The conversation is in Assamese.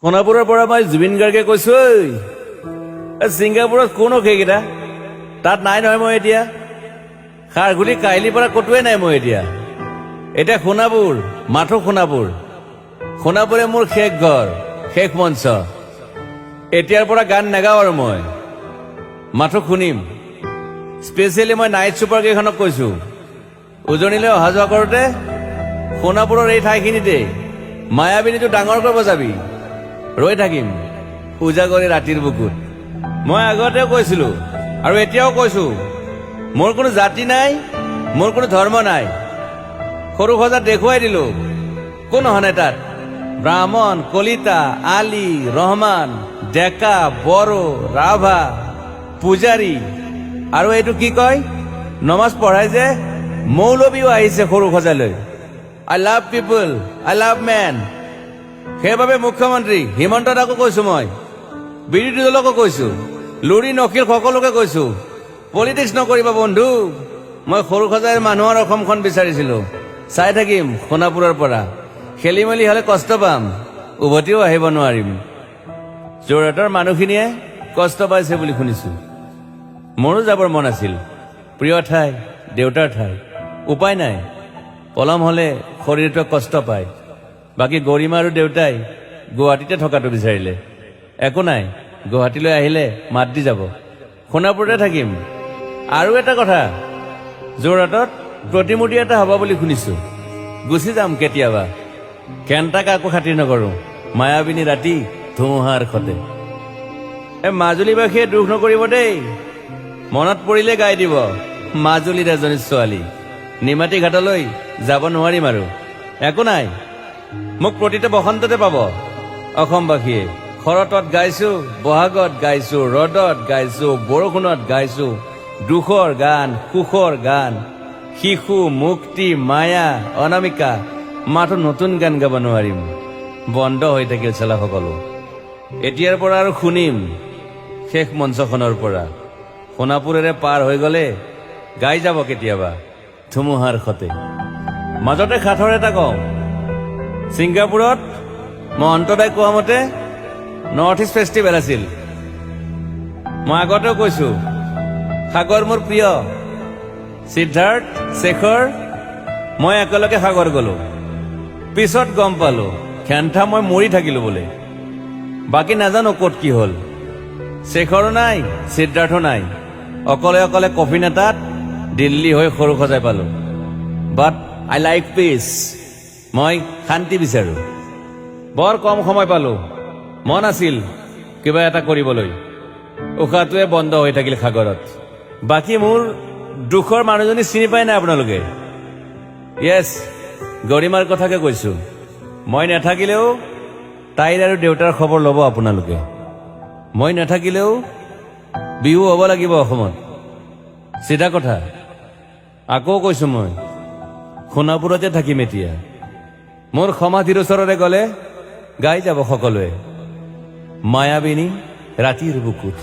সোণাপুৰৰ পৰা মই জুবিন গাৰ্গে কৈছো ছিংগাপুৰত কোন সেইকেইটা তাত নাই নহয় মই এতিয়া খাৰঘুলি কাহিলীৰ পৰা কতোৱে নাই মই এতিয়া সোণাপুৰ মাথো সোণাপুৰে মোৰ শেষ ঘৰ শেষ মঞ্চ এতিয়াৰ পৰা গান নাগাওঁ আৰু মই মাথো শুনিম স্পেচিয়েলি মই নাইট ছুপাৰ কেইখনক কৈছো উজনিলৈ অহা যোৱা কৰোঁতে সোণাপুৰৰ এই ঠাইখিনিতে মায়াবিনীটো ডাঙৰকৈ বজাবি ৰৈ থাকিম উজাগৰি ৰাতিৰ বুকুত মই আগতেও কৈছিলো আৰু এতিয়াও কৈছো মোৰ কোনো জাতি নাই মোৰ কোনো ধৰ্ম নাই সৰু সজাত দেখুৱাই দিলো কোন হনে তাত ব্ৰাহ্মণ কলিতা আলী ৰহমান ডেকা বড়ো ৰাভা পূজাৰী আৰু এইটো কি কয় নমাজ পঢ়াই যে মৌলবীও আহিছে সৰু সজালৈ I love people I love man সেইবাবে মুখ্যমন্ত্ৰী হিমন্ত দাকো কৈছো মই বিৰোধী দলকো কৈছো লুৰি নকিল সকলোকে কৈছো পলিটিক্স নকৰিবা বন্ধু মই সৰু সজাই মানুহৰ অসমখন বিচাৰিছিলো চাই থাকিম সোণাপুৰৰ পৰা খেলি মেলি হলে কষ্ট পাম উভতিও আহিব নোৱাৰিম যোৰহাটৰ মানুহখিনিয়ে কষ্ট পাইছে বুলি শুনিছো মোৰো যাবৰ মন আছিল প্ৰিয় ঠাই দেউতাৰ ঠাই উপায় নাই পলম হলে শৰীৰটোৱে কষ্ট পায় বাকী গৰিমা আৰু দেউতাই গুৱাহাটীতে থকাটো বিচাৰিলে একো নাই গুৱাহাটীলৈ আহিলে মাত দি যাব সোণাপুৰতে থাকিম আৰু এটা কথা যোৰহাটত প্ৰতিমূৰ্তি এটা হ'ব বুলি শুনিছো গুচি যাম কেতিয়াবা কেণ্টা কাকো খাতিৰ নকৰো মায়াবিনী ৰাতি ধুমুহাৰ খতে মাজুলীবাসীয়ে দুখ নকৰিব দেই মনত পৰিলে গাই দিব মাজুলীৰ এজনী ছোৱালী নিমাতী ঘাটলৈ যাব নোৱাৰিম আৰু একো নাই মোক প্ৰতিটো বসন্ততে পাব অসমবাসীয়ে শৰতত গাইছো বহাগত গাইছো ৰদত গাইছো বৰষুণত গাইছো দুখৰ গান সুখৰ গান শিশু মুক্তি মায়া অনামিকা মাথো নতুন গান গাব নোৱাৰিম বন্ধ হৈ থাকিল চেলা সকলো এতিয়াৰ পৰা আৰু শুনিম শেষ মঞ্চখনৰ পৰা সোণাপুৰেৰে পাৰ হৈ গলে গাই যাব কেতিয়াবা ধুমুহাৰ খতে মাজতে সাঁথৰ এটা কওঁ ছিংগাপুৰত মই অন্তদাই কোৱা মতে নৰ্থ ইষ্ট ফেষ্টিভেল আছিল মই আগতেও কৈছো সাগৰ মোৰ প্ৰিয় সিদ্ধাৰ্থ শেখৰ মই একেলগে সাগৰ গলো পিছত গম পালো খেন্থা মই মৰি থাকিলো বোলে বাকী নাজানো ক'ত কি হ'ল শেখৰো নাই সিদ্ধাৰ্থো নাই অকলে অকলে কফি নেতাত দিল্লী হৈ সৰু সজাই পালো বাট আই লাইক পিচ মই শান্তি বিচাৰো বৰ কম সময় পালো মন আছিল কিবা এটা কৰিবলৈ উশাহটোৱে বন্ধ হৈ থাকিল সাগৰত বাকী মোৰ দুখৰ মানুহজনী চিনি পাই নাই আপোনালোকে য়েছ গৰিমাৰ কথাকে কৈছো মই নাথাকিলেও তাইৰ আৰু দেউতাৰ খবৰ ল'ব আপোনালোকে মই নাথাকিলেও বিহু হ'ব লাগিব অসমত চিধা কথা আকৌ কৈছো মই সোণাপুৰতে থাকিম এতিয়া মোৰ সমাধিৰ ওচৰৰে গলে গাই যাব সকলোৱে মায়াবিনী ৰাতিৰ বুকুত